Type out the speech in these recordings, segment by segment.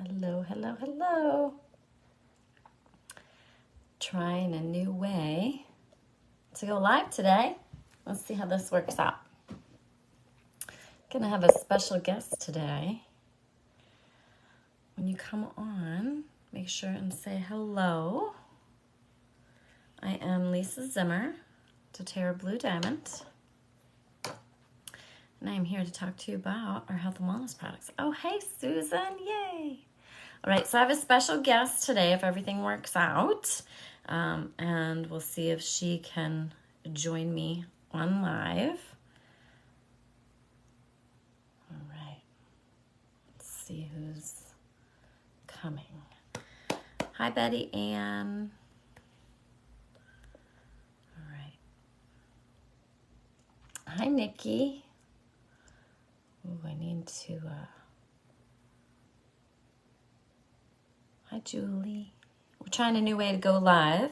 Hello, hello, hello. Trying a new way to go live today. Let's see how this works out. Gonna have a special guest today. When you come on, make sure and say hello. I am Lisa Zimmer, doTERRA Blue Diamond. And I am here to talk to you about our health and wellness products. Oh, hey, Susan, yay. All right, so I have a special guest today if everything works out. And we'll see if she can join me on live. All right, let's see who's coming. Hi, Betty Ann. All right. Hi, Nikki. Ooh, I need to, hi, Julie. We're trying a new way to go live.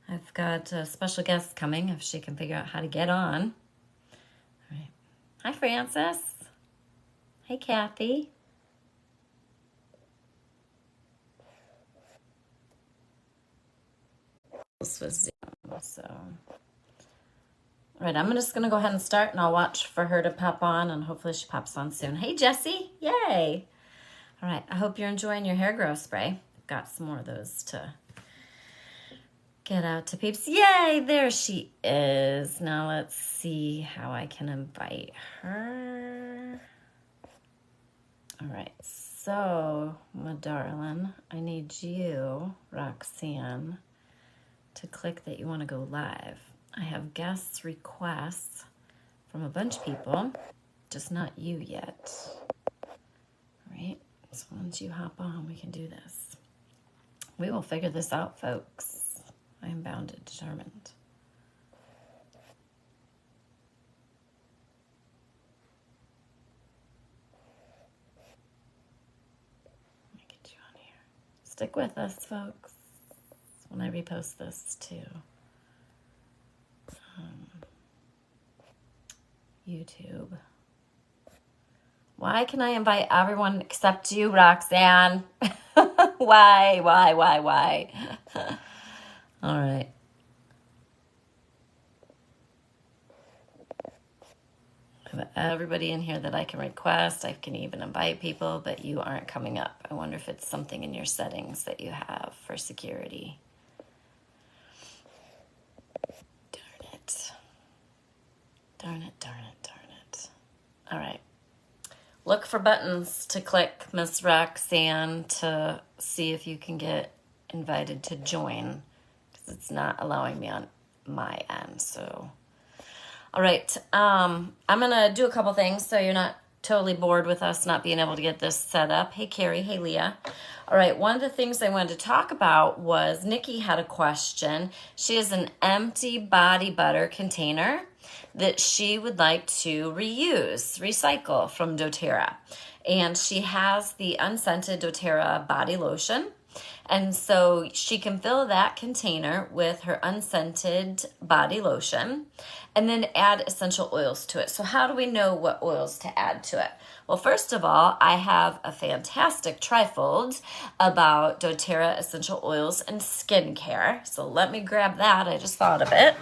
I've got a special guest coming if she can figure out how to get on. All right. Hi, Francis. Hey, Kathy. This was Zoom, so. All right, I'm just going to go ahead and start, and I'll watch for her to pop on, and hopefully she pops on soon. Hey, Jessie. Yay. All right, I hope you're enjoying your hair growth spray. I've got some more of those to get out to peeps. Yay, there she is. Now let's see how I can invite her. All right, so, my darling, I need you, Roxanne, to click that you want to go live. I have guest requests from a bunch of people, just not you yet. All right, so once you hop on, we can do this. We will figure this out, folks. I am bound and determined. Let me get you on here. Stick with us, folks, when I repost this to YouTube. Why can I invite everyone except you, Roxanne? Why? All right. I have everybody in here that I can request. I can even invite people, but you aren't coming up. I wonder if it's something in your settings that you have for security. Darn it. Darn it. All right. Look for buttons to click, Miss Roxanne, to see if you can get invited to join, because it's not allowing me on my end. So, all right, I'm gonna do a couple things so you're not totally bored with us not being able to get this set up. Hey, Carrie. Hey, Leah. All right, one of the things I wanted to talk about was Nikki had a question. She has an empty body butter container that she would like to recycle from doTERRA. And she has the unscented doTERRA body lotion. And so she can fill that container with her unscented body lotion and then add essential oils to it. So how do we know what oils to add to it? Well, first of all, I have a fantastic trifold about doTERRA essential oils and skincare. So let me grab that. I just thought of it.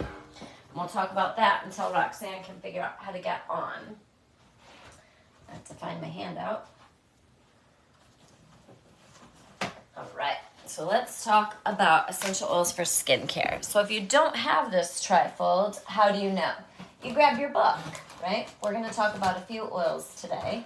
We'll talk about that until Roxanne can figure out how to get on. I have to find my handout. All right, so let's talk about essential oils for skincare. So if you don't have this trifold, how do you know? You grab your book, right? We're going to talk about a few oils today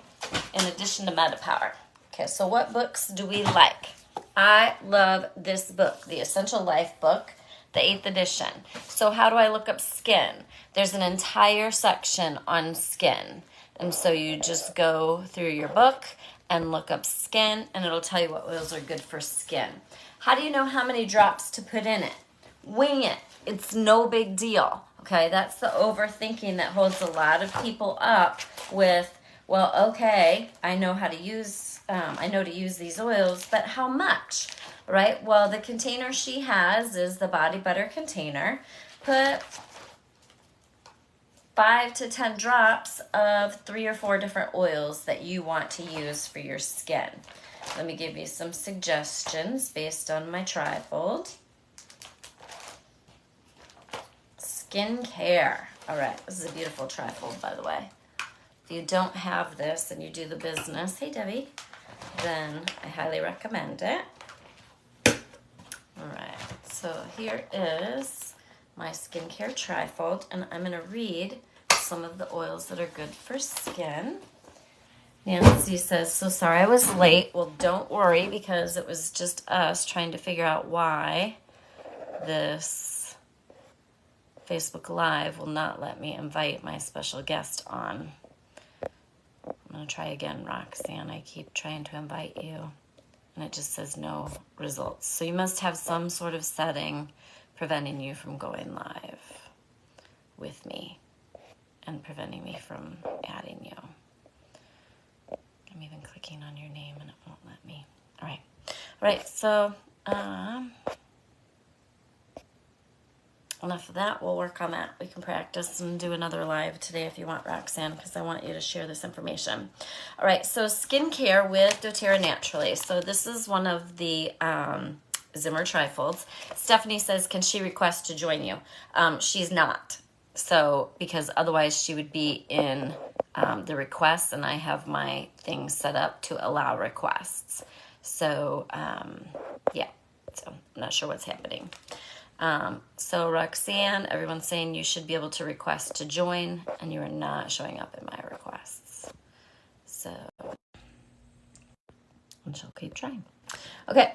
in addition to MetaPower. Okay, so what books do we like? I love this book, the Essential Life book, the 8th edition. So how do I look up skin? There's an entire section on skin. And so you just go through your book and look up skin, and it'll tell you what oils are good for skin. How do you know how many drops to put in it? Wing it. It's no big deal. Okay, that's the overthinking that holds a lot of people up with, well, okay, I know how to use, I know to use these oils, but how much? Right? Well, the container she has is the body butter container. Put 5 to 10 drops of 3 or 4 different oils that you want to use for your skin. Let me give you some suggestions based on my trifold. Skincare. All right, this is a beautiful trifold, by the way. If you don't have this and you do the business, hey Debbie, then I highly recommend it. All right, so here is my skincare trifold, and I'm going to read some of the oils that are good for skin. Nancy says, so sorry I was late. Well, don't worry, because it was just us trying to figure out why this Facebook Live will not let me invite my special guest on. I'm going to try again, Roxanne. I keep trying to invite you, and it just says no results. So you must have some sort of setting preventing you from going live with me and preventing me from adding you. I'm even clicking on your name and it won't let me. All right, so enough of that. We'll work on that. We can practice and do another live today if you want, Roxanne, because I want you to share this information. All right, so skincare with doTERRA Naturally. So this is one of the Zimmer trifolds. Stephanie says, can she request to join you? She's not. So, because otherwise she would be in the requests, and I have my thing set up to allow requests. So, yeah, so I'm not sure what's happening. So Roxanne, everyone's saying you should be able to request to join, and you are not showing up in my requests. So, and she'll keep trying. Okay.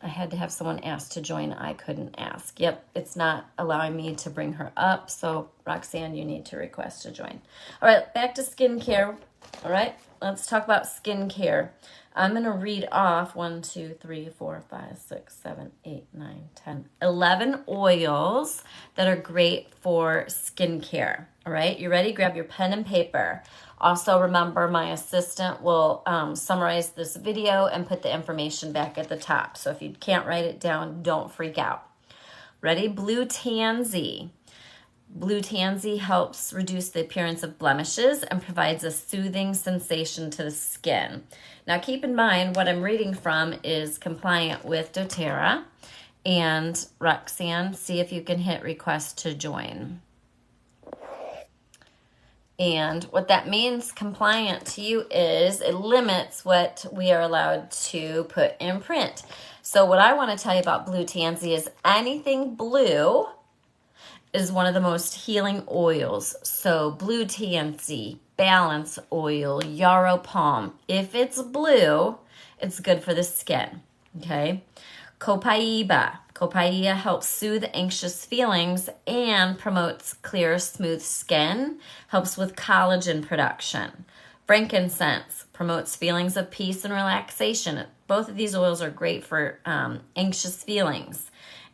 I had to have someone ask to join. I couldn't ask. Yep, it's not allowing me to bring her up. So, Roxanne, you need to request to join. All right, back to skincare. All right, let's talk about skincare. I'm going to read off 1, 2, 3, 4, 5, 6, 7, 8, 9, 10, 11 oils that are great for skincare. All right, you ready? Grab your pen and paper. Also, remember, my assistant will summarize this video and put the information back at the top. So if you can't write it down, don't freak out. Ready? Blue tansy. Blue tansy helps reduce the appearance of blemishes and provides a soothing sensation to the skin. Now, keep in mind, what I'm reading from is compliant with doTERRA. And Roxanne, see if you can hit request to join. And what that means, compliant to you, is it limits what we are allowed to put in print. So what I want to tell you about blue tansy is anything blue is one of the most healing oils. So blue tansy, balance oil, yarrow palm. If it's blue, it's good for the skin, okay? Copaiba. Copaiba helps soothe anxious feelings and promotes clear, smooth skin, helps with collagen production. Frankincense promotes feelings of peace and relaxation. Both of these oils are great for anxious feelings.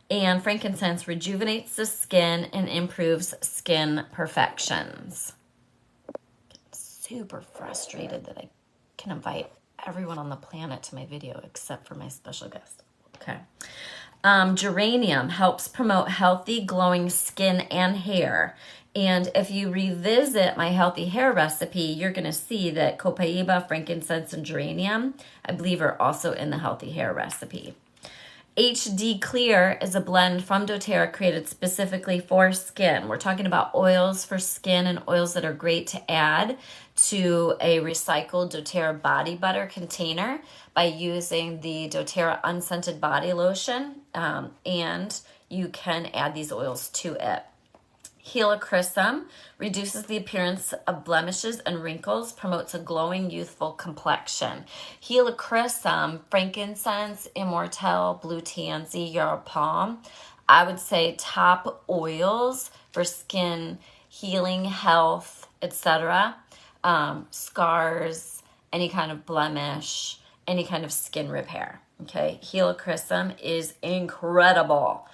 And frankincense rejuvenates the skin and improves skin perfections. Super frustrated that I can invite everyone on the planet to my video except for my special guest. Okay. Geranium helps promote healthy, glowing skin and hair. And if you revisit my healthy hair recipe, you're going to see that copaiba, frankincense, and geranium, I believe, are also in the healthy hair recipe. HD Clear is a blend from doTERRA created specifically for skin. We're talking about oils for skin and oils that are great to add to a recycled doTERRA body butter container by using the doTERRA unscented body lotion, and you can add these oils to it. Helichrysum reduces the appearance of blemishes and wrinkles, promotes a glowing, youthful complexion. Helichrysum, frankincense, immortelle, blue tansy, yarrow palm, I would say top oils for skin healing, health, etc. Scars, any kind of blemish, any kind of skin repair. Okay, Helichrysum is incredible.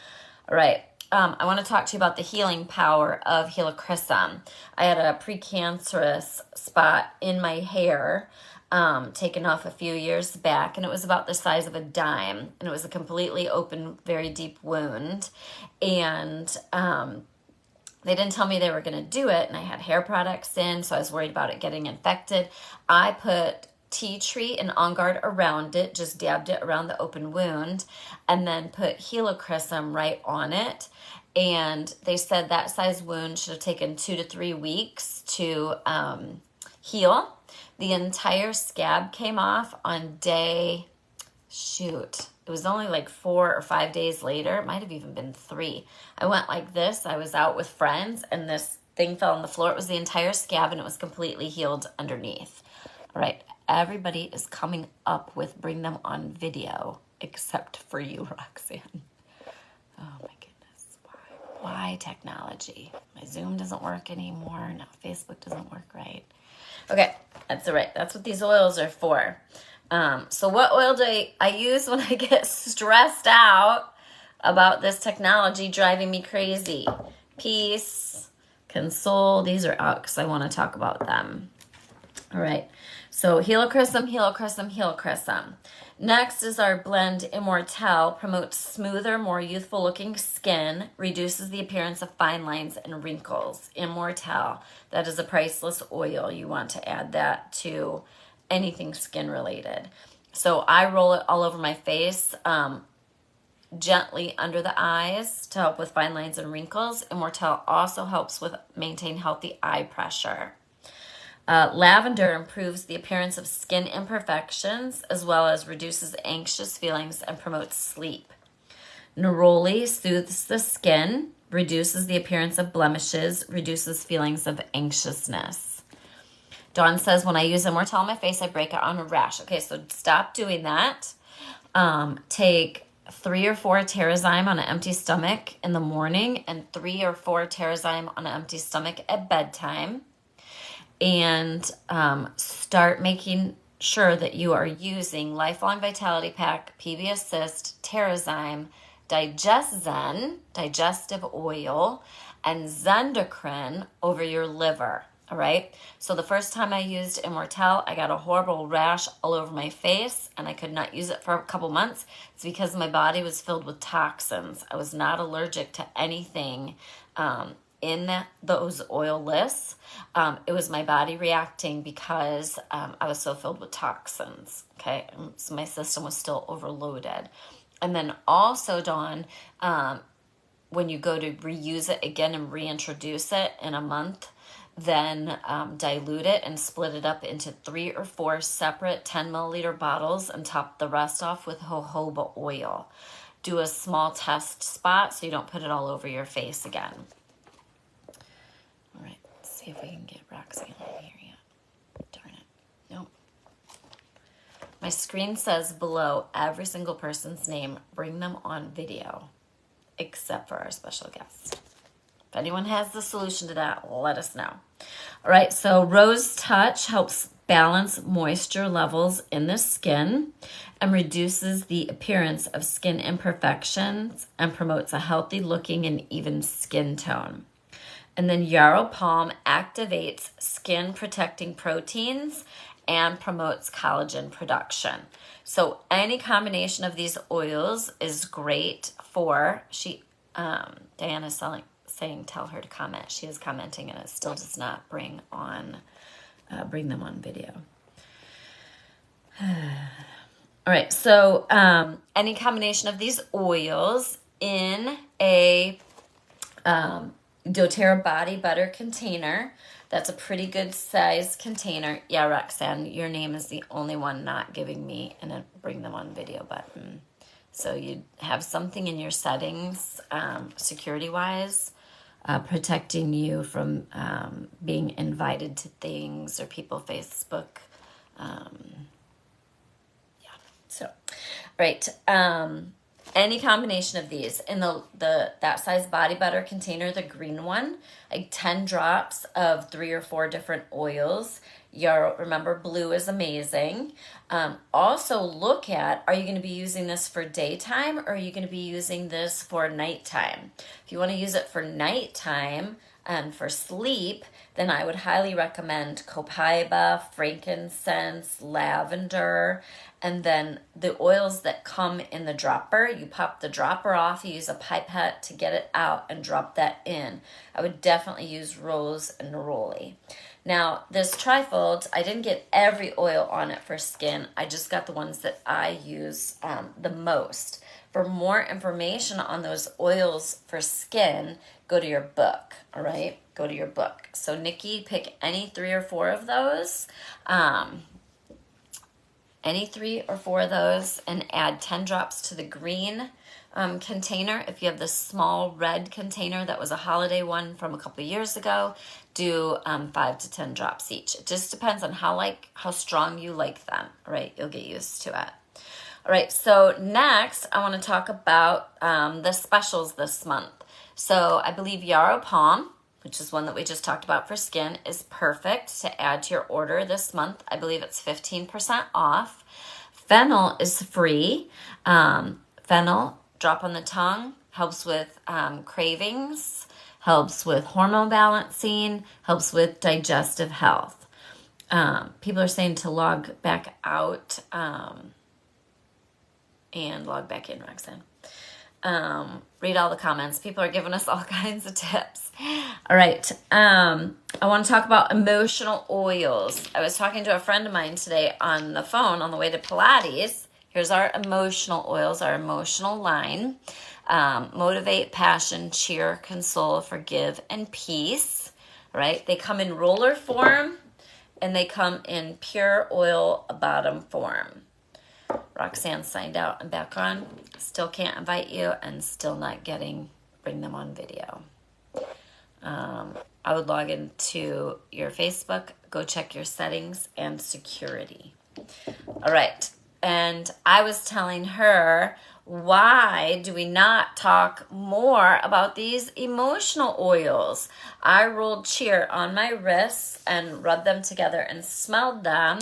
All right. I want to talk to you about the healing power of Helichrysum. I had a precancerous spot in my hair taken off a few years back, and it was about the size of a dime, and it was a completely open, very deep wound. And They didn't tell me they were going to do it, and I had hair products in, so I was worried about it getting infected. I put tea tree and On Guard around it, just dabbed it around the open wound, and then put helichrysum right on it. And they said that size wound should have taken 2 to 3 weeks to heal. The entire scab came off on day, shoot, it was only like 4 or 5 days later. It might have even been 3. I went like this. I was out with friends and this thing fell on the floor. It was the entire scab and it was completely healed underneath. All right. Everybody is coming up with bring them on video except for you, Roxanne. Oh my goodness. Why technology? My Zoom doesn't work anymore. Now Facebook doesn't work right. Okay. That's all right. That's what these oils are for. So what oil do I use when I get stressed out about this technology driving me crazy? Peace, Console. These are out because I want to talk about them. All right. So helichrysum, helichrysum, helichrysum. Next is our blend Immortelle. Promotes smoother, more youthful looking skin. Reduces the appearance of fine lines and wrinkles. Immortelle. That is a priceless oil. You want to add that to anything skin related. So I roll it all over my face, gently under the eyes to help with fine lines and wrinkles. Immortelle also helps with maintain healthy eye pressure. Lavender improves the appearance of skin imperfections as well as reduces anxious feelings and promotes sleep. Neroli soothes the skin, reduces the appearance of blemishes, reduces feelings of anxiousness. Dawn says, when I use Immortelle on my face, I break out on a rash. Okay, so stop doing that. Take 3 or 4 Terrazyme on an empty stomach in the morning and 3 or 4 Terrazyme on an empty stomach at bedtime. And start making sure that you are using Lifelong Vitality Pack, PB Assist, Terrazyme, DigestZen, digestive oil, and Zendocrine over your liver. All right. So the first time I used Immortelle, I got a horrible rash all over my face and I could not use it for a couple months. It's because my body was filled with toxins. I was not allergic to anything in those oil lists. It was my body reacting because I was so filled with toxins. Okay. So my system was still overloaded. And then also, Dawn, when you go to reuse it again and reintroduce it in a month, then dilute it and split it up into 3 or 4 separate 10 milliliter bottles and top the rest off with jojoba oil. Do a small test spot so you don't put it all over your face again. All right, let's see if we can get Roxanne on here yet. Darn it. Nope. My screen says below every single person's name, bring them on video, except for our special guest. If anyone has the solution to that, let us know. All right, so Rose Touch helps balance moisture levels in the skin and reduces the appearance of skin imperfections and promotes a healthy looking and even skin tone. And then Yarrow Palm activates skin protecting proteins and promotes collagen production. So any combination of these oils is great for, Diana's saying tell her to comment. She is commenting and it still does not bring them on video. All right, so any combination of these oils in a doTERRA body butter container. That's a pretty good size container. Yeah, Roxanne, your name is the only one not giving me a bring them on video button. So you have something in your settings, security-wise, protecting you from being invited to things or people Facebook. So, right. Any combination of these in that size body butter container, the green one, like 10 drops of 3 or 4 different oils. Remember, blue is amazing. Also look at, are you going to be using this for daytime or are you going to be using this for nighttime? If you want to use it for nighttime, And for sleep, then I would highly recommend copaiba, frankincense, lavender, and then the oils that come in the dropper. You pop the dropper off, you use a pipette to get it out and drop that in. I would definitely use rose and neroli. Now, this trifold, I didn't get every oil on it for skin. I just got the ones that I use the most. For more information on those oils for skin, go to your book, all right? Go to your book. So, Nikki, pick any 3 or 4 of those. Any 3 or 4 of those, and add 10 drops to the green container. If you have the small red container that was a holiday one from a couple years ago, do 5 to 10 drops each. It just depends on how strong you like them, right? You'll get used to it. All right, so next I want to talk about the specials this month. So I believe Yarrow Palm, which is one that we just talked about for skin, is perfect to add to your order this month. I believe it's 15% off. Fennel is free. Fennel, drop on the tongue, helps with cravings, helps with hormone balancing, helps with digestive health. People are saying to log back out and log back in, Roxanne. Read all the comments. People are giving us all kinds of tips. All right. I want to talk about emotional oils. I was talking to a friend of mine today on the phone on the way to Pilates. Here's our emotional oils, our emotional line. Motivate, passion, cheer, console, forgive, and peace. Right? They come in roller form and they come in pure oil bottom form. Roxanne signed out and back on. Still can't invite you and still not bring them on video. I would log into your Facebook, go check your settings and security. All right. And I was telling her, why do we not talk more about these emotional oils? I rolled cheer on my wrists and rubbed them together and smelled them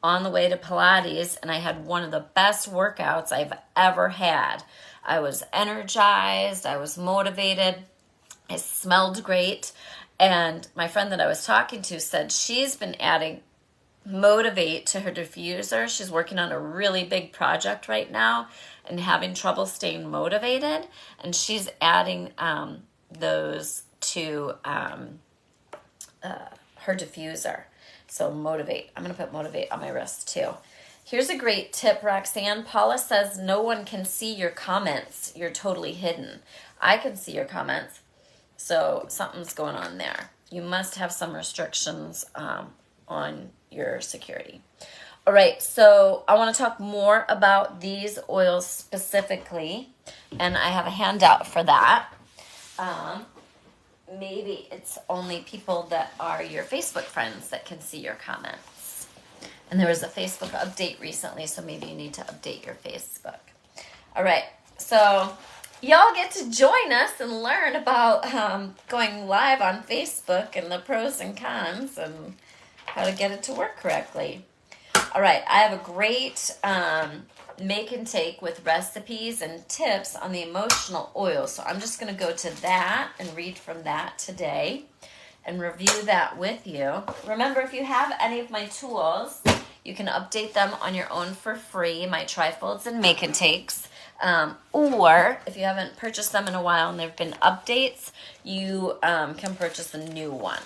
on the way to Pilates, and I had one of the best workouts I've ever had. I was energized, I was motivated, it smelled great, and my friend that I was talking to said she's been adding Motivate to her diffuser. She's working on a really big project right now and having trouble staying motivated, and she's adding those to her diffuser. So Motivate. I'm going to put Motivate on my wrist too. Here's a great tip, Roxanne. Paula says no one can see your comments. You're totally hidden. I can see your comments. So something's going on there. You must have some restrictions on your security. All right, so I want to talk more about these oils specifically, and I have a handout for that. Maybe it's only people that are your Facebook friends that can see your comments. And there was a Facebook update recently, so maybe you need to update your Facebook. All right, so y'all get to join us and learn about going live on Facebook and the pros and cons and how to get it to work correctly. All right, I have a great make and take with recipes and tips on the emotional oil. So I'm just going to go to that and read from that today and review that with you. Remember, if you have any of my tools, you can update them on your own for free, my trifolds and make and takes. Or if you haven't purchased them in a while and there have been updates, you can purchase a new one.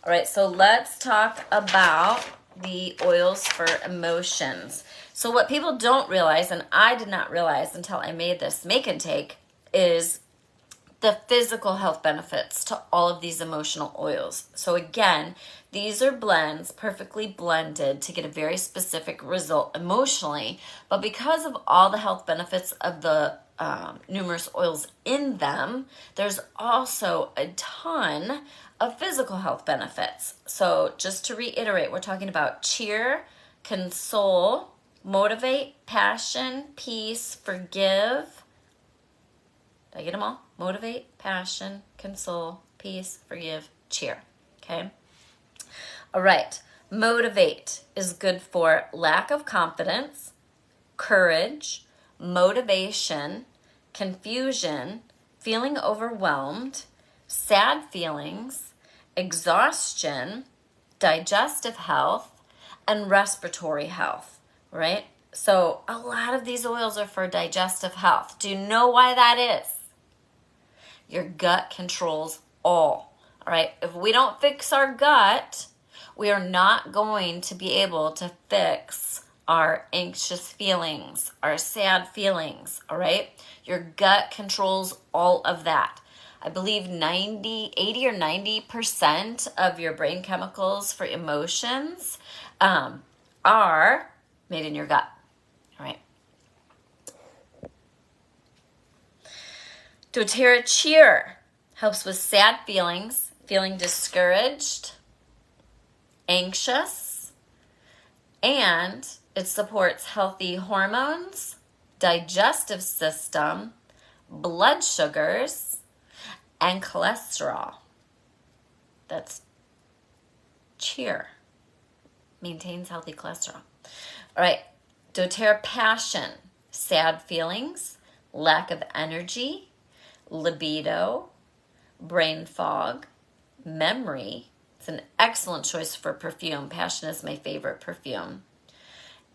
All right, so let's talk about the oils for emotions. So what people don't realize, and I did not realize until I made this make and take, is the physical health benefits to all of these emotional oils. So again, these are blends perfectly blended to get a very specific result emotionally, but because of all the health benefits of the numerous oils in them, there's also a ton of physical health benefits. So just to reiterate, we're talking about cheer, console, motivate, passion, peace, forgive. Did I get them all? Motivate, passion, console, peace, forgive, cheer. Okay? All right. Motivate is good for lack of confidence, courage, motivation, confusion, feeling overwhelmed, sad feelings, exhaustion, digestive health, and respiratory health, right? So a lot of these oils are for digestive health. Do you know why that is? Your gut controls all right? If we don't fix our gut, we are not going to be able to fix our anxious feelings, our sad feelings, all right? Your gut controls all of that. I believe 80 or 90% of your brain chemicals for emotions are made in your gut, all right? doTERRA Cheer helps with sad feelings, feeling discouraged, anxious, and it supports healthy hormones, digestive system, blood sugars, and cholesterol. That's cheer. Maintains healthy cholesterol. All right, doTERRA Passion, sad feelings, lack of energy, libido, brain fog, memory. It's an excellent choice for perfume. Passion is my favorite perfume.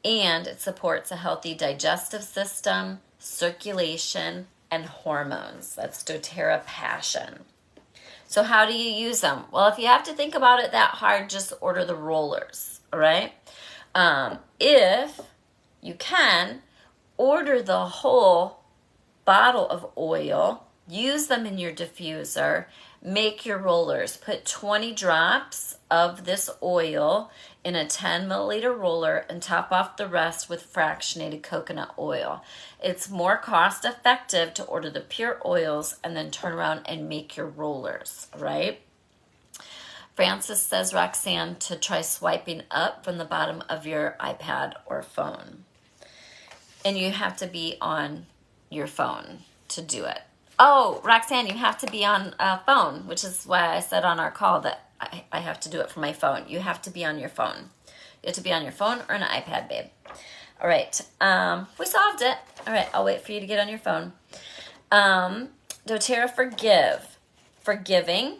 And it supports a healthy digestive system, circulation, and hormones. That's doTERRA Passion. So how do you use them? Well, if you have to think about it that hard, just order the rollers, all right? If you can, order the whole bottle of oil, use them in your diffuser, make your rollers. Put 20 drops of this oil in a 10 milliliter roller and top off the rest with fractionated coconut oil. It's more cost effective to order the pure oils and then turn around and make your rollers, right? Francis says, Roxanne, to try swiping up from the bottom of your iPad or phone. And you have to be on your phone to do it. Oh, Roxanne, you have to be on a phone, which is why I said on our call that I have to do it from my phone. You have to be on your phone. You have to be on your phone or an iPad, babe. All right. We solved it. All right. I'll wait for you to get on your phone. doTERRA Forgive. Forgiving,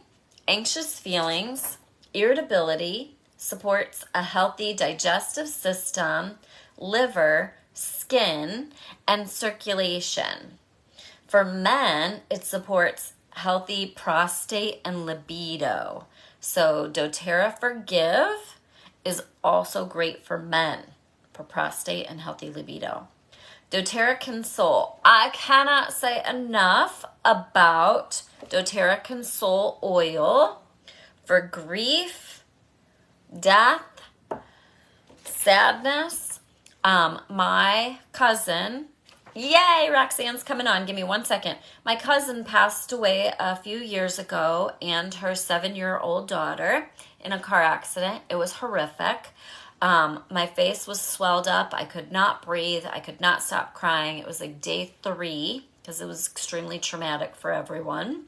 anxious feelings, irritability, supports a healthy digestive system, liver, skin, and circulation. For men, it supports healthy prostate and libido. So doTERRA Forgive is also great for men, for prostate and healthy libido. doTERRA Console. I cannot say enough about doTERRA Console oil for grief, death, sadness. My cousin, yay, Roxanne's coming on. Give me 1 second. My cousin passed away a few years ago and her 7-year-old daughter in a car accident. It was horrific. My face was swelled up. I could not breathe. I could not stop crying. It was like day 3 because it was extremely traumatic for everyone.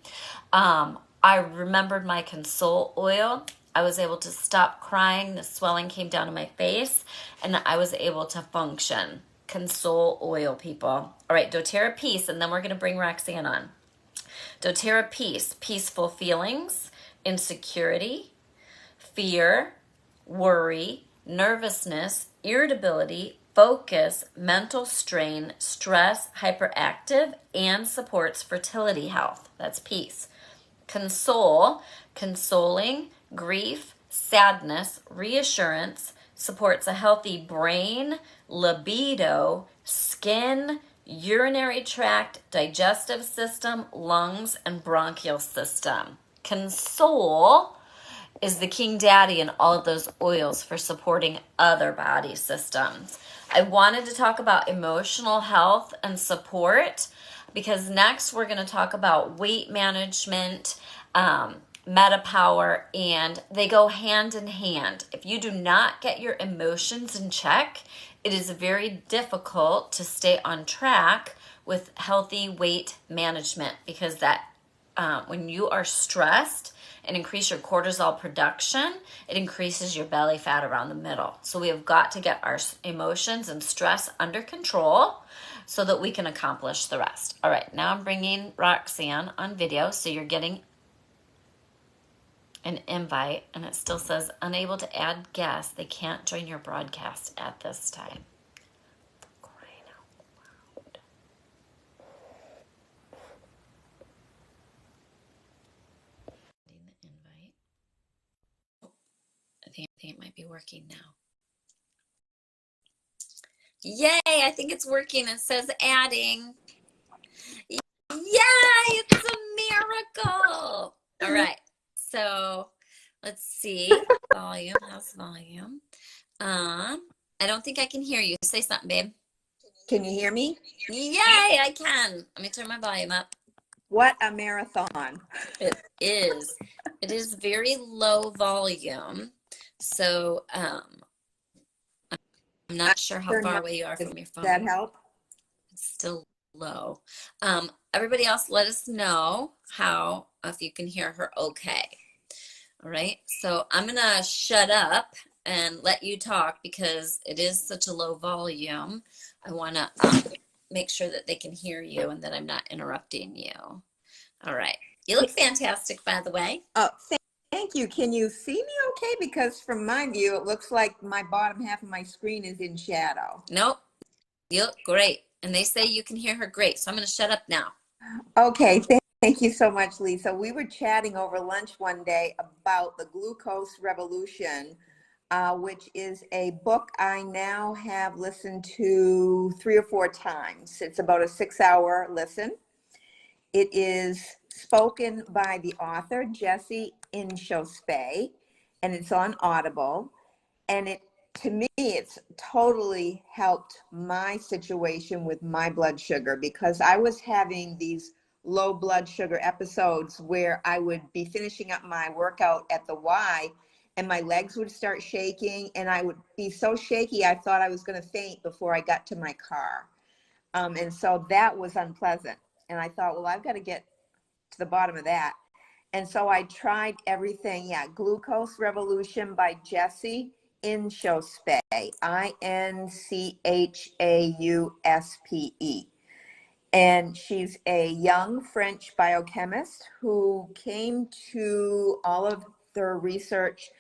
I remembered my Console oil. I was able to stop crying. The swelling came down to my face and I was able to function. Console oil, people. All right, doTERRA Peace, and then we're going to bring Roxanne on. doTERRA Peace, peaceful feelings, insecurity, fear, worry, nervousness, irritability, focus, mental strain, stress, hyperactive, and supports fertility health. That's peace. Console, consoling, grief, sadness, reassurance, supports a healthy brain, libido, skin, urinary tract, digestive system, lungs, and bronchial system. Console is the king daddy in all of those oils for supporting other body systems. I wanted to talk about emotional health and support because next we're going to talk about weight management, MetaPower, and they go hand in hand. If you do not get your emotions in check, it is very difficult to stay on track with healthy weight management because that when you are stressed and increase your cortisol production, it increases your belly fat around the middle. So we have got to get our emotions and stress under control so that we can accomplish the rest. All right, now I'm bringing Roxanne on video, so you're getting an invite, and it still says unable to add guests. They can't join your broadcast at this time. Crying out loud. The invite. I think it might be working now. Yay, I think it's working. It says adding. Yay, it's a miracle. All right, so let's see. Volume, how's volume? I don't think I can hear you. Say something, babe. Can you hear me? Yay, I can. Let me turn my volume up. What a marathon. It is. It is very low volume. So I'm not sure how far away you are from your phone. Does that help? It's still low. Everybody else, let us know if you can hear her okay. All right, so I'm gonna shut up and let you talk because it is such a low volume. I wanna make sure that they can hear you and that I'm not interrupting you. All right, you look fantastic, by the way. Oh, thank you. Can you see me okay? Because from my view, it looks like my bottom half of my screen is in shadow. Nope, you look great. And they say you can hear her great, so I'm gonna shut up now. Okay, thank you so much, Lisa. We were chatting over lunch one day about the Glucose Revolution, which is a book I now have listened to 3 or 4 times. It's about a 6-hour listen. It is spoken by the author, Jesse Inchauspé, and it's on Audible. And to me, it's totally helped my situation with my blood sugar, because I was having these low blood sugar episodes where I would be finishing up my workout at the Y and my legs would start shaking and I would be so shaky I thought I was going to faint before I got to my car. And so that was unpleasant. And I thought, well, I've got to get to the bottom of that. And so I tried everything. Yeah, Glucose Revolution by Jesse Inchauspé, Inchauspe. And she's a young French biochemist who came to all of their research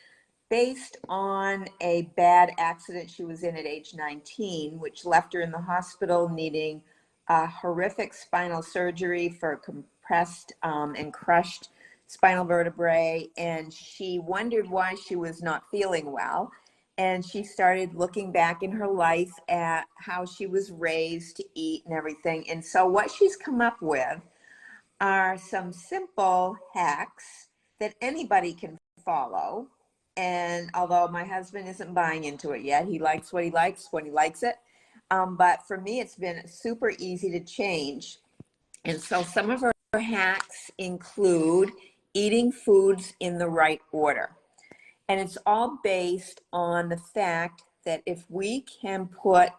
based on a bad accident she was in at age 19, which left her in the hospital needing a horrific spinal surgery for compressed and crushed spinal vertebrae. And she wondered why she was not feeling well. And she started looking back in her life at how she was raised to eat and everything. And so what she's come up with are some simple hacks that anybody can follow. And although my husband isn't buying into it yet, he likes what he likes when he likes it. But for me, it's been super easy to change. And so some of her hacks include eating foods in the right order. And it's all based on the fact that if we can put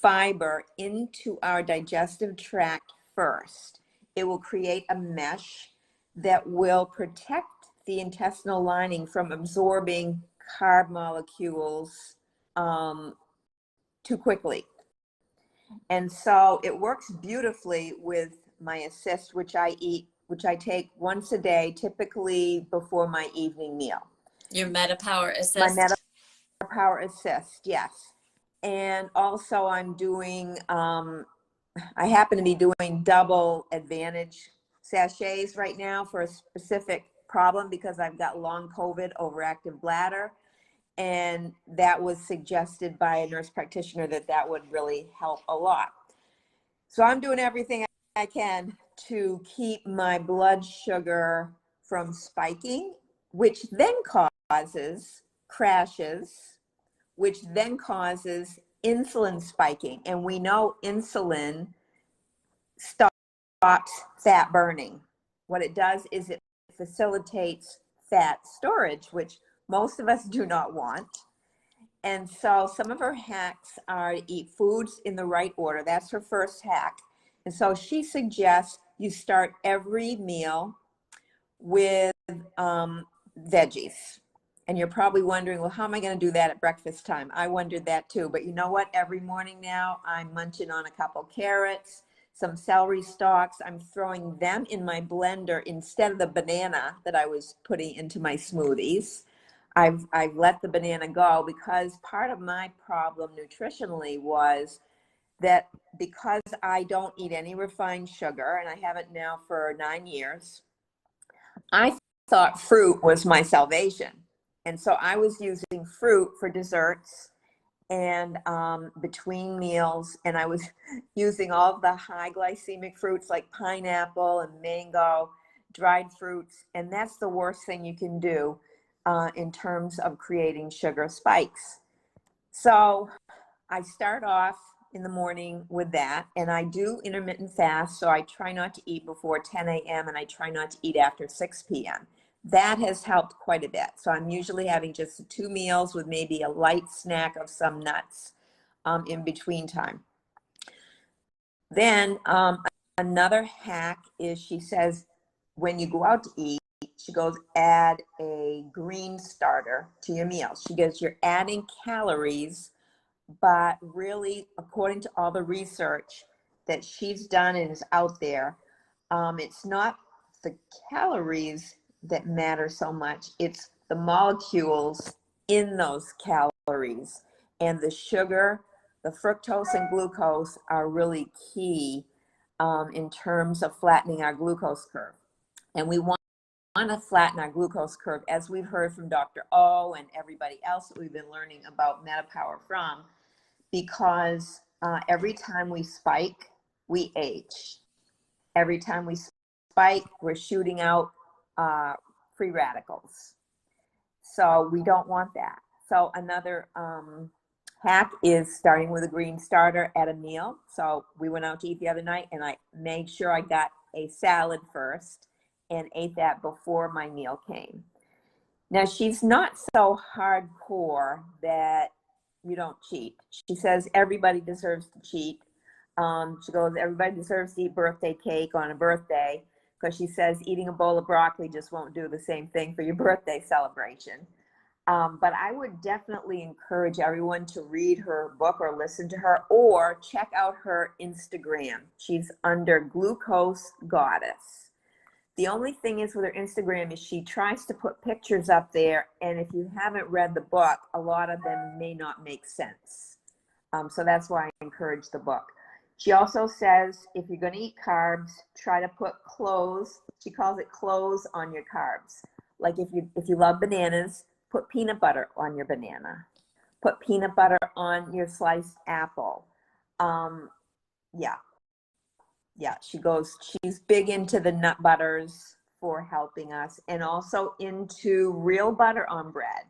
fiber into our digestive tract first, it will create a mesh that will protect the intestinal lining from absorbing carb molecules too quickly. And so it works beautifully with my Assist, which I take once a day, typically before my evening meal. Your MetaPower Assist? My MetaPower Assist, yes. And also I'm doing, I happen to be doing double advantage sachets right now for a specific problem because I've got long COVID, overactive bladder. And that was suggested by a nurse practitioner that would really help a lot. So I'm doing everything I can to keep my blood sugar from spiking, which then causes crashes, which then causes insulin spiking. And we know insulin stops fat burning. What it does is it facilitates fat storage, which most of us do not want. And so some of her hacks are to eat foods in the right order. That's her first hack. And so she suggests you start every meal with veggies. And you're probably wondering, well, how am I going to do that at breakfast time? I wondered that too. But you know what? Every morning now, I'm munching on a couple carrots, some celery stalks. I'm throwing them in my blender instead of the banana that I was putting into my smoothies. I've let the banana go because part of my problem nutritionally was that because I don't eat any refined sugar, and I haven't now for 9 years, I thought fruit was my salvation. And so I was using fruit for desserts and between meals, and I was using all of the high glycemic fruits like pineapple and mango, dried fruits, and that's the worst thing you can do in terms of creating sugar spikes. So I start off in the morning with that, and I do intermittent fast, so I try not to eat before 10 a.m. and I try not to eat after 6 p.m. That has helped quite a bit. So I'm usually having just 2 meals with maybe a light snack of some nuts in between time. Then another hack is, she says, when you go out to eat, she goes, add a green starter to your meals. She goes, you're adding calories, but really, according to all the research that she's done and is out there, it's not the calories that matter so much. It's the molecules in those calories. And the sugar, the fructose and glucose are really key in terms of flattening our glucose curve. And we want to flatten our glucose curve, as we've heard from Dr. O and everybody else that we've been learning about MetaPower from, because every time we spike, we age. Every time we spike, we're shooting out free radicals. So we don't want that. So another hack is starting with a green starter at a meal. So we went out to eat the other night, and I made sure I got a salad first and ate that before my meal came. Now, she's not so hardcore that you don't cheat. She says everybody deserves to cheat. She goes, everybody deserves to eat birthday cake on a birthday, because she says eating a bowl of broccoli just won't do the same thing for your birthday celebration. But I would definitely encourage everyone to read her book or listen to her or check out her Instagram. She's under Glucose Goddess. The only thing is with her Instagram is she tries to put pictures up there, and if you haven't read the book, a lot of them may not make sense. So that's why I encourage the book. She also says if you're going to eat carbs, try to put cloves. She calls it cloves on your carbs. Like if you love bananas, put peanut butter on your banana. Put peanut butter on your sliced apple. Yeah, she's big into the nut butters for helping us, and also into real butter on bread.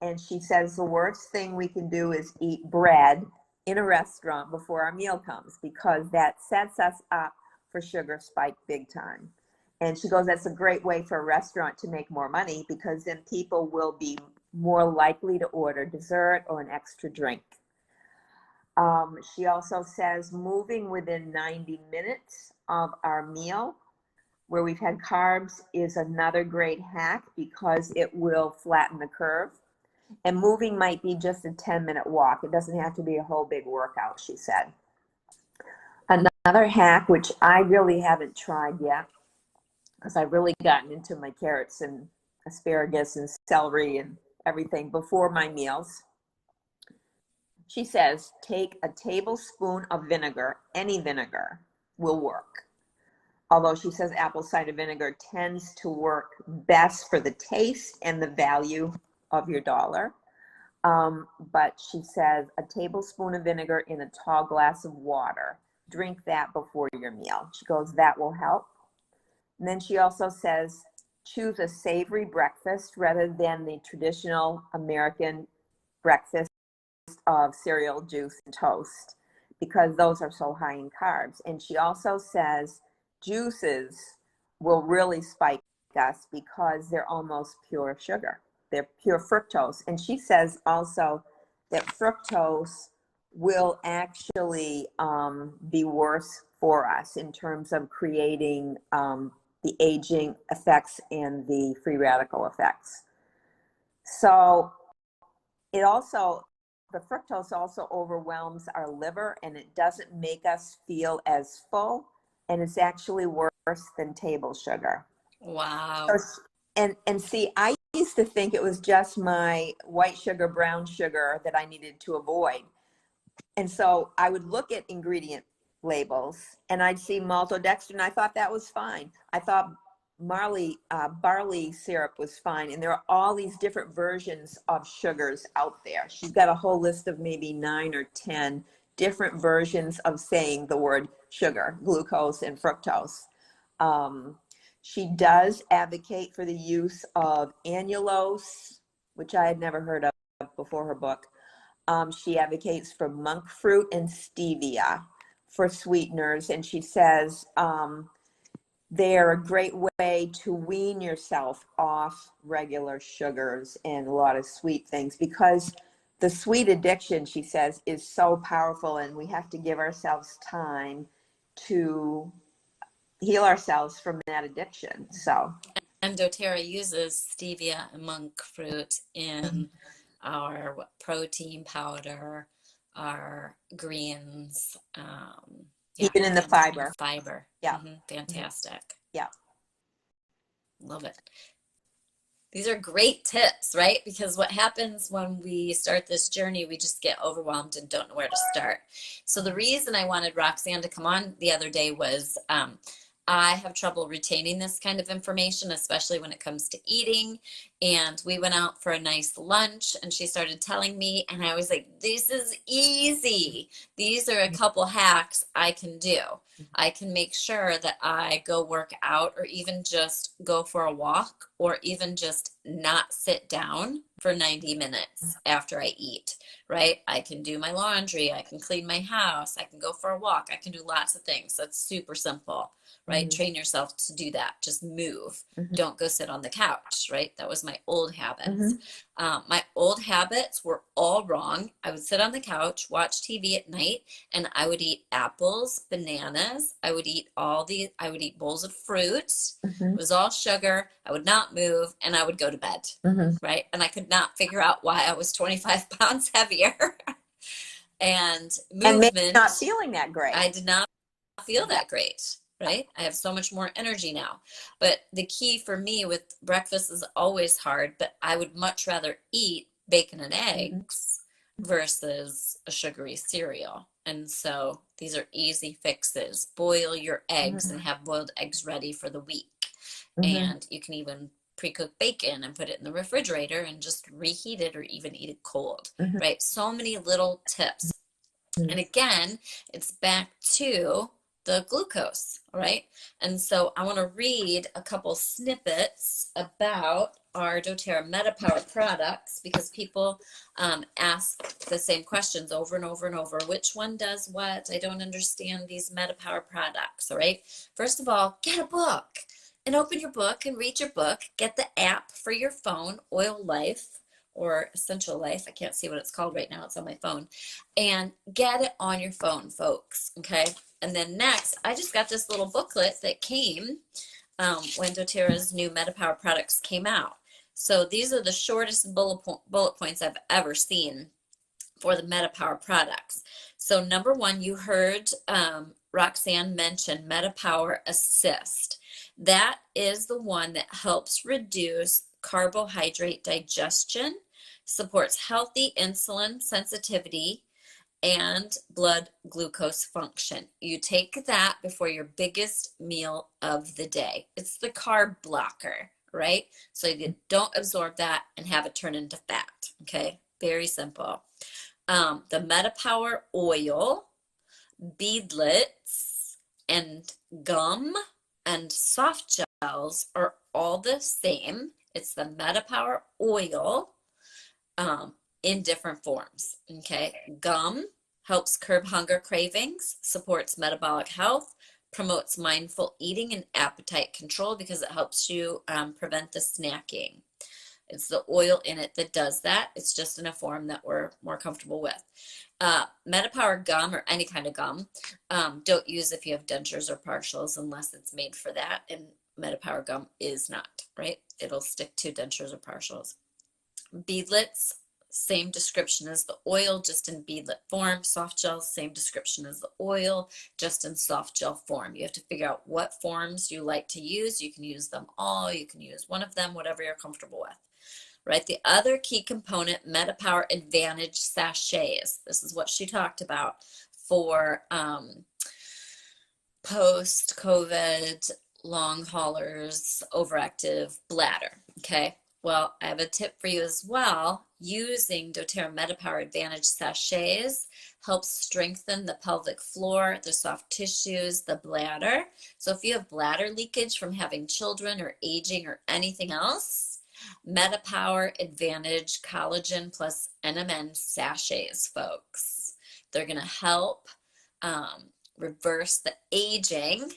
And she says the worst thing we can do is eat bread in a restaurant before our meal comes, because that sets us up for sugar spike big time. And she goes, that's a great way for a restaurant to make more money, because then people will be more likely to order dessert or an extra drink. She also says moving within 90 minutes of our meal where we've had carbs is another great hack, because it will flatten the curve. And moving might be just a 10-minute walk. It doesn't have to be a whole big workout, she said. Another hack, which I really haven't tried yet, because I've really gotten into my carrots and asparagus and celery and everything before my meals. She says, take a tablespoon of vinegar. Any vinegar will work. Although she says apple cider vinegar tends to work best for the taste and the value of your dollar. But she says a tablespoon of vinegar in a tall glass of water. Drink that before your meal. She goes, that will help. And then she also says, choose a savory breakfast rather than the traditional American breakfast of cereal, juice, and toast, because those are so high in carbs. And she also says juices will really spike us because they're almost pure sugar. They're pure fructose. And she says also that fructose will actually be worse for us in terms of creating the aging effects and the free radical effects. So it also, the fructose also overwhelms our liver and it doesn't make us feel as full, and it's actually worse than table sugar. Wow. And see, I used to think it was just my white sugar, brown sugar that I needed to avoid. And so I would look at ingredient labels and I'd see maltodextrin and I thought that was fine. I thought barley syrup was fine. And there are all these different versions of sugars out there. She's got a whole list of maybe 9 or 10 different versions of saying the word sugar, glucose and fructose. She does advocate for the use of annulose, which I had never heard of before her book. She advocates for monk fruit and stevia for sweeteners, and she says they're a great way to wean yourself off regular sugars and a lot of sweet things, because the sweet addiction, she says, is so powerful, and we have to give ourselves time to heal ourselves from that addiction. So, And doTERRA uses stevia and monk fruit in our protein powder, our greens, yeah, even in the and fiber. fiber. Yeah. Fantastic. Yeah. Love it. These are great tips, right? Because what happens when we start this journey, we just get overwhelmed and don't know where to start. So the reason I wanted Roxanne to come on the other day was I have trouble retaining this kind of information, especially when it comes to eating. And we went out for a nice lunch and she started telling me, and I was like, this is easy. These are a couple hacks I can do. I can make sure that I go work out or even just go for a walk or even just not sit down for 90 minutes after I eat, right? I can do my laundry. I can clean my house. I can go for a walk. I can do lots of things. That's super simple, right? Train yourself to do that. Just move. Don't go sit on the couch, right? That was my old habits. My old habits were all wrong. I would sit on the couch, watch TV at night, and I would eat apples, bananas. I would eat bowls of fruit. It was all sugar. I would not move, and I would go to bed, right? And I could not figure out why I was 25 pounds heavier. And movement. Maybe not feeling that great. I did not feel that great, right? I have so much more energy now. But the key for me with breakfast is always hard, but I would much rather eat bacon and eggs versus a sugary cereal. And so these are easy fixes. Boil your eggs and have boiled eggs ready for the week. And you can even pre-cook bacon and put it in the refrigerator and just reheat it or even eat it cold, right? So many little tips. And again, it's back to the glucose, right? And so I want to read a couple snippets about our doTERRA MetaPower products because people ask the same questions over and over and over. Which one does what? I don't understand these MetaPower products, all right? First of all, get a book and open your book and read your book. Get the app for your phone, Oil Life or Essential Life. I can't see what it's called right now. It's on my phone. And get it on your phone, folks, okay? And then next, I just got this little booklet that came when doTERRA's new MetaPower products came out. So these are the shortest bullet points I've ever seen for the MetaPower products. So number one, you heard Roxanne mention MetaPower Assist. That is the one that helps reduce carbohydrate digestion, supports healthy insulin sensitivity, and blood glucose function. You take that before your biggest meal of the day. It's the carb blocker, right? So you don't absorb that and have it turn into fat, okay? Very simple. The MetaPower oil, beadlets, and gum and soft gels are all the same. It's the MetaPower oil in different forms, okay? Gum helps curb hunger cravings, supports metabolic health, promotes mindful eating and appetite control because it helps you prevent the snacking. It's the oil in it that does that. It's just in a form that we're more comfortable with. MetaPower gum or any kind of gum, don't use if you have dentures or partials unless it's made for that. And MetaPower gum is not, right? It'll stick to dentures or partials. Beadlets, same description as the oil, just in beadlet form. Soft gel, same description as the oil, just in soft gel form. You have to figure out what forms you like to use. You can use them all. You can use one of them, whatever you're comfortable with. Right? The other key component, MetaPower Advantage sachets. This is what she talked about for post-COVID long haulers, overactive bladder. Okay. Well, I have a tip for you as well. Using doTERRA MetaPower Advantage sachets helps strengthen the pelvic floor, the soft tissues, the bladder. So if you have bladder leakage from having children or aging or anything else, MetaPower Advantage Collagen plus NMN sachets, folks. They're going to help reverse the aging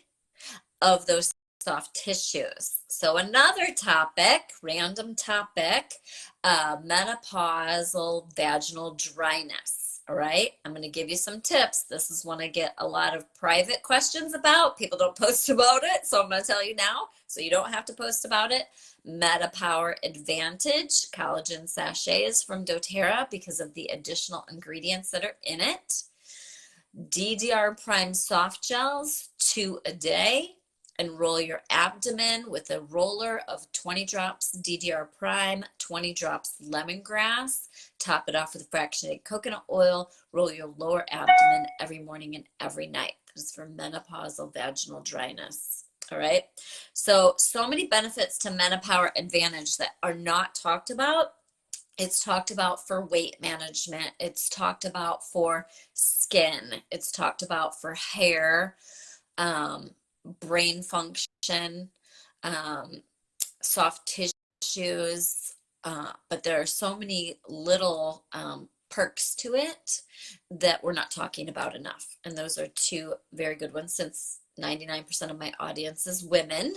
of those soft tissues. So another topic, random topic, menopausal vaginal dryness. All right, I'm going to give you some tips. This is one I get a lot of private questions about. People don't post about it, so I'm going to tell you now, so you don't have to post about it. MetaPower Advantage collagen sachets from doTERRA because of the additional ingredients that are in it. DDR Prime soft gels, 2 a day. Enroll your abdomen with a roller of 20 drops DDR Prime, 20 drops lemongrass. Top it off with fractionated coconut oil. Roll your lower abdomen every morning and every night. This is for menopausal vaginal dryness. All right. So many benefits to MetaPower Advantage that are not talked about. It's talked about for weight management. It's talked about for skin. It's talked about for hair, brain function, soft tissues. But there are so many little perks to it that we're not talking about enough. And those are 2 very good ones, since 99% of my audience is women,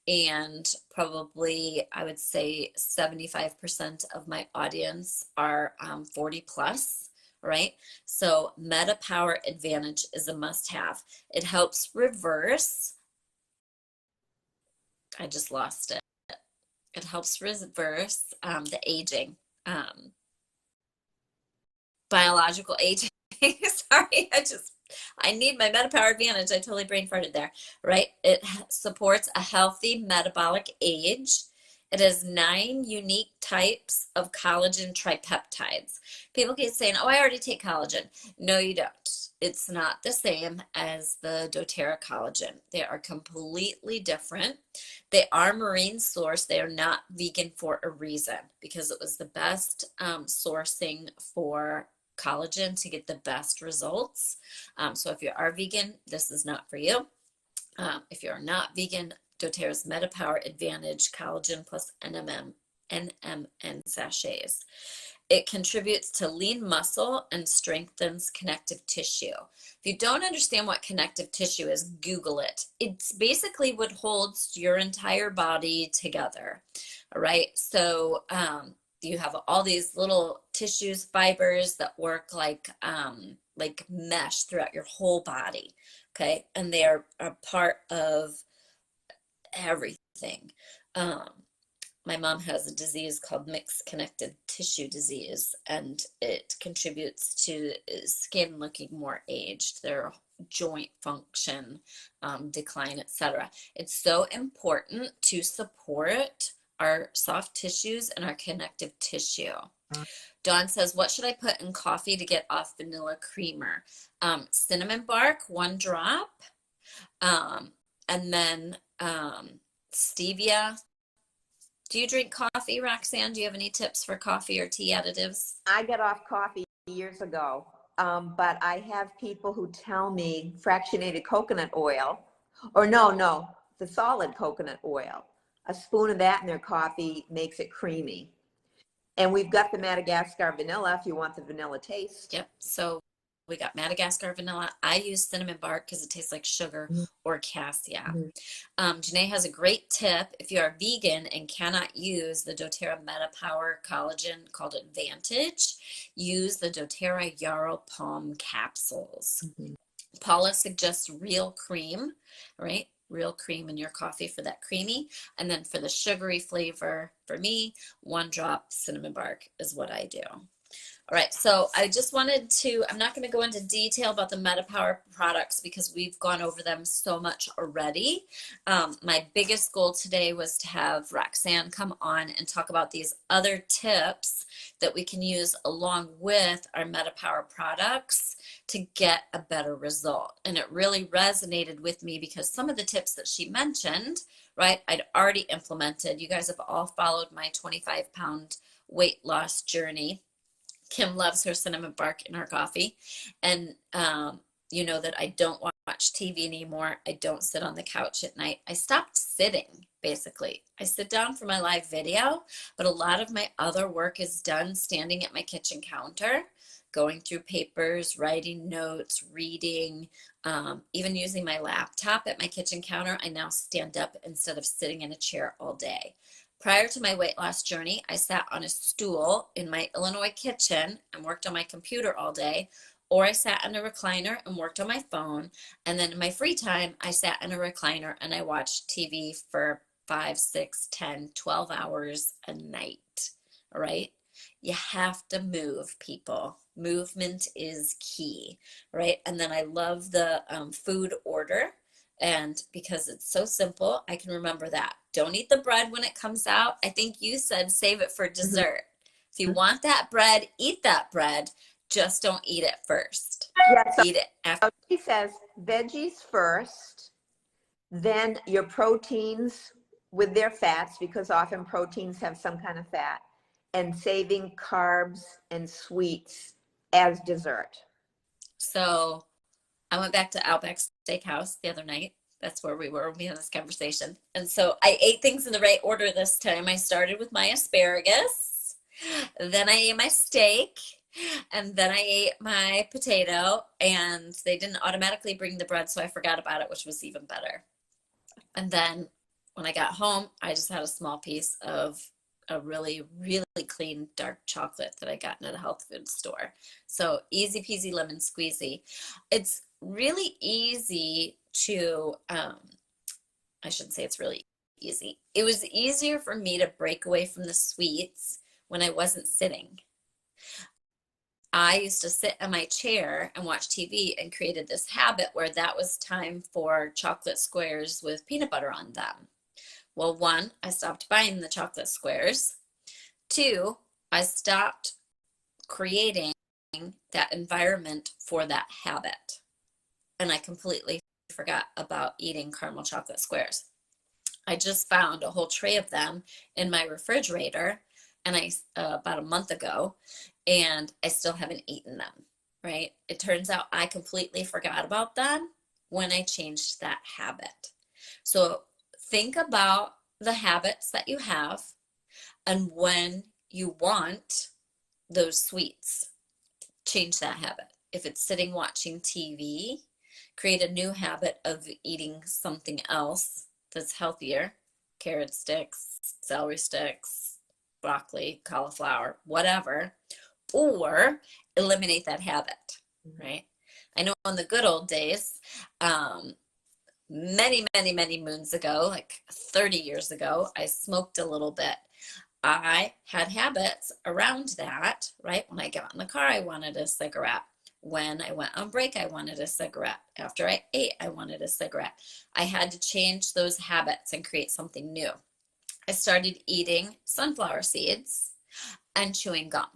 and probably I would say 75% of my audience are 40 plus, right? So MetaPower Advantage is a must-have. It helps reverse, I just lost it. It helps reverse the aging, biological aging. Sorry, I need my MetaPower Advantage. I totally brain farted there, right? It supports a healthy metabolic age. It has 9 unique types of collagen tripeptides. People keep saying, oh, I already take collagen. No, you don't. It's not the same as the doTERRA collagen. They are completely different. They are marine sourced. They are not vegan for a reason, because it was the best sourcing for collagen to get the best results. So if you are vegan, this is not for you. If you're not vegan, doTERRA's MetaPower Advantage Collagen plus NMN sachets. It contributes to lean muscle and strengthens connective tissue. If you don't understand what connective tissue is, Google it. It's basically what holds your entire body together. All right. So you have all these little tissues, fibers that work like mesh throughout your whole body. Okay. And they are a part of everything. My mom has a disease called mixed connective tissue disease, and it contributes to skin looking more aged, their joint function decline, etc. It's so important to support our soft tissues and our connective tissue. Dawn says, what should I put in coffee to get off vanilla creamer? Cinnamon bark, 1 drop, and then stevia. Do you drink coffee, Roxanne? Do you have any tips for coffee or tea additives? I got off coffee years ago, but I have people who tell me fractionated coconut oil, or no, the solid coconut oil. A spoon of that in their coffee makes it creamy. And we've got the Madagascar vanilla if you want the vanilla taste. Yep. So we got Madagascar vanilla. I use cinnamon bark because it tastes like sugar, or cassia. Janae has a great tip. If you are vegan and cannot use the doTERRA MetaPower collagen called Advantage, use the doTERRA Yarrow Palm capsules. Paula suggests real cream, right? Real cream in your coffee for that creamy. And then for the sugary flavor, for me, 1 drop cinnamon bark is what I do. All right, so I just wanted to, I'm not going to go into detail about the MetaPower products because we've gone over them so much already. My biggest goal today was to have Roxanne come on and talk about these other tips that we can use along with our MetaPower products to get a better result. And it really resonated with me because some of the tips that she mentioned, right, I'd already implemented. You guys have all followed my 25-pound weight loss journey. Kim loves her cinnamon bark in her coffee. And you know that I don't watch TV anymore. I don't sit on the couch at night. I stopped sitting, basically. I sit down for my live video, but a lot of my other work is done standing at my kitchen counter, going through papers, writing notes, reading, even using my laptop at my kitchen counter. I now stand up instead of sitting in a chair all day. Prior to my weight loss journey, I sat on a stool in my Illinois kitchen and worked on my computer all day, or I sat in a recliner and worked on my phone. And then in my free time, I sat in a recliner and I watched TV for 5, 6, 10, 12 hours a night. All right. You have to move, people. Movement is key, right? And then I love the food order. And because it's so simple, I can remember that. Don't eat the bread when it comes out. I think you said save it for Mhm. dessert. If you want that bread, eat that bread. Just don't eat it first. Yeah, so Eat it after. she says veggies first, then your proteins with their fats, because often proteins have some kind of fat, and saving carbs and sweets as dessert. So I went back to Outback Steakhouse the other night. That's where we were when we had this conversation. And so I ate things in the right order this time. I started with my asparagus, then I ate my steak, and then I ate my potato. And they didn't automatically bring the bread, so I forgot about it, which was even better. And then when I got home, I just had a small piece of a really, really clean dark chocolate that I got in a health food store. So easy peasy lemon squeezy. It's really easy to, I shouldn't say it's really easy. It was easier for me to break away from the sweets when I wasn't sitting. I used to sit in my chair and watch TV and created this habit where that was time for chocolate squares with peanut butter on them. Well, one, I stopped buying the chocolate squares. Two, I stopped creating that environment for that habit. And I completely forgot about eating caramel chocolate squares. I just found a whole tray of them in my refrigerator and I about a month ago, and I still haven't eaten them, right? It turns out I completely forgot about them when I changed that habit. So think about the habits that you have and when you want those sweets, change that habit. If it's sitting watching TV, create a new habit of eating something else that's healthier, carrot sticks, celery sticks, broccoli, cauliflower, whatever, or eliminate that habit, right? I know in the good old days, many moons ago, like 30 years ago, I smoked a little bit. I had habits around that, right? When I got in the car, I wanted a cigarette. When I went on break, I wanted a cigarette. After I ate, I wanted a cigarette. I had to change those habits and create something new. I started eating sunflower seeds and chewing gum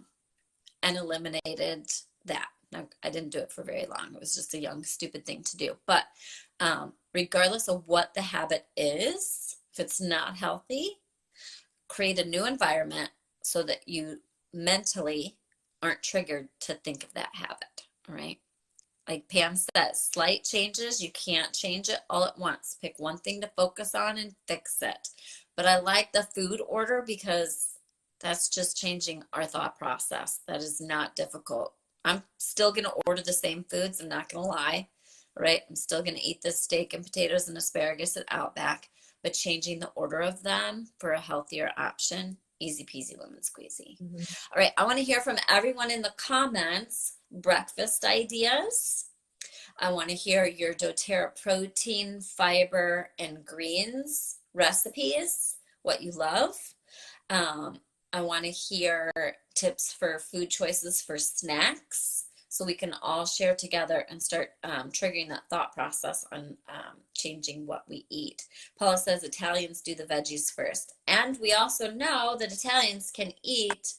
and eliminated that. Now, I didn't do it for very long. It was just a young, stupid thing to do. But regardless of what the habit is, if it's not healthy, create a new environment so that you mentally aren't triggered to think of that habit. All right. Like Pam says, slight changes, you can't change it all at once. Pick one thing to focus on and fix it. But I like the food order because that's just changing our thought process. That is not difficult. I'm still going to order the same foods. I'm not going to lie. Right. I'm still going to eat the steak and potatoes and asparagus at Outback, but changing the order of them for a healthier option, easy peasy lemon squeezy. Mhm. All right, I want to hear from everyone in the comments, breakfast ideas. I want to hear your doTERRA protein, fiber, and greens recipes, what you love. I want to hear tips for food choices for snacks, so we can all share together and start triggering that thought process on changing what we eat. Paula says Italians do the veggies first. And we also know that Italians can eat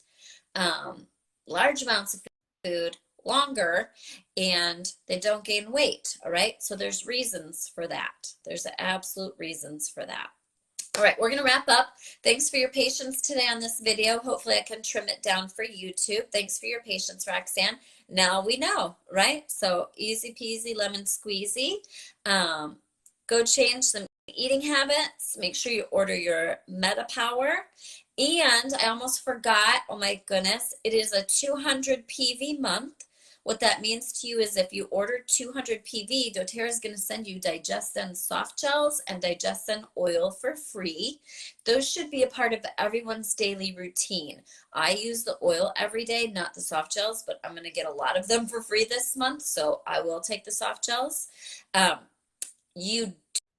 large amounts of food longer and they don't gain weight. All right. So there's reasons for that. There's absolute reasons for that. All right, we're going to wrap up. Thanks for your patience today on this video. Hopefully I can trim it down for YouTube. Thanks for your patience, Roxanne. Now we know, right? So easy peasy, lemon squeezy. Go change some eating habits. Make sure you order your MetaPower. And I almost forgot, oh my goodness, it is a 200 PV month. What that means to you is if you order 200 PV, doTERRA is going to send you Digestin soft gels and Digestin oil for free. Those should be a part of everyone's daily routine. I use the oil every day, not the soft gels, but I'm going to get a lot of them for free this month, so I will take the soft gels. You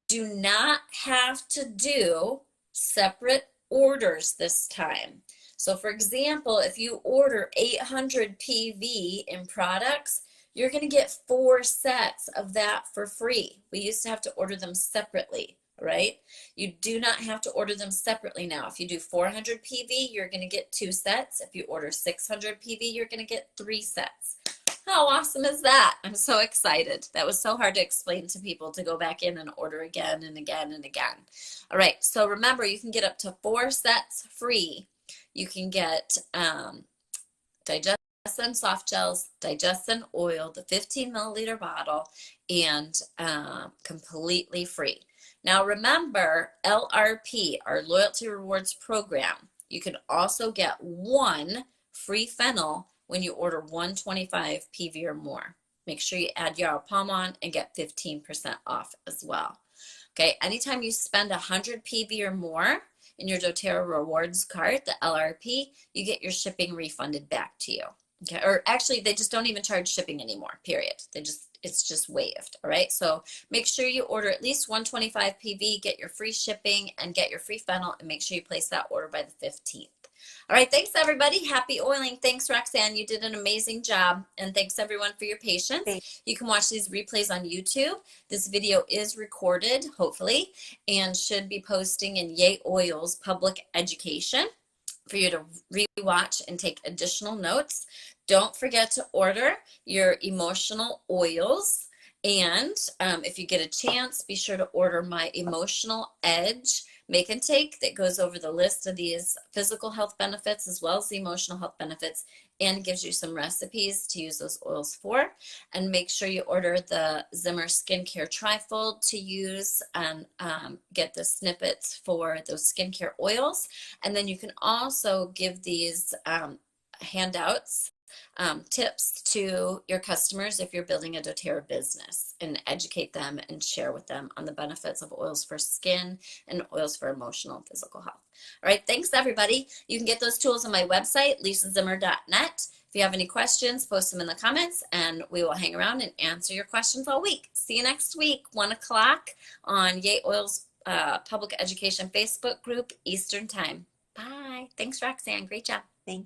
do not have to do separate orders this time. So for example, if you order 800 PV in products, you're going to get 4 sets of that for free. We used to have to order them separately, right? You do not have to order them separately now. If you do 400 PV, you're going to get 2 sets. If you order 600 PV, you're going to get 3 sets. How awesome is that? I'm so excited. That was so hard to explain to people to go back in and order again and again and again. All right, so remember, you can get up to 4 sets free. You can get Digestin soft gels, Digestin oil, the 15 milliliter bottle, and completely free. Now remember, LRP, our Loyalty Rewards Program, you can also get 1 free fennel when you order 125 PV or more. Make sure you add Yarrow Palm on and get 15% off as well. Okay, anytime you spend 100 PV or more in your doTERRA rewards card, the LRP, you get your shipping refunded back to you. Okay, or actually they just don't even charge shipping anymore, period. It's just waived. All right, so make sure you order at least 125 PV, get your free shipping and get your free fennel, and make sure you place that order by the 15th. All right, thanks everybody. Happy oiling. Thanks, Roxanne. You did an amazing job. And thanks everyone for your patience. You can watch these replays on YouTube. This video is recorded, hopefully, and should be posting in Yay Oils Public Education for you to rewatch and take additional notes. Don't forget to order your emotional oils. And if you get a chance, be sure to order my Emotional Edge Make and Take that goes over the list of these physical health benefits as well as the emotional health benefits, and gives you some recipes to use those oils for. And make sure you order the Zimmer Skincare Trifold to use and get the snippets for those skincare oils. And then you can also give these handouts, tips to your customers if you're building a doTERRA business, and educate them and share with them on the benefits of oils for skin and oils for emotional and physical health. All right, thanks everybody. You can get those tools on my website, lisazimmer.net. If you have any questions, post them in the comments and we will hang around and answer your questions all week. See you next week, 1 o'clock on Yay Oils Public Education Facebook group, Eastern Time. Bye. Thanks, Roxanne. Great job. Thank you.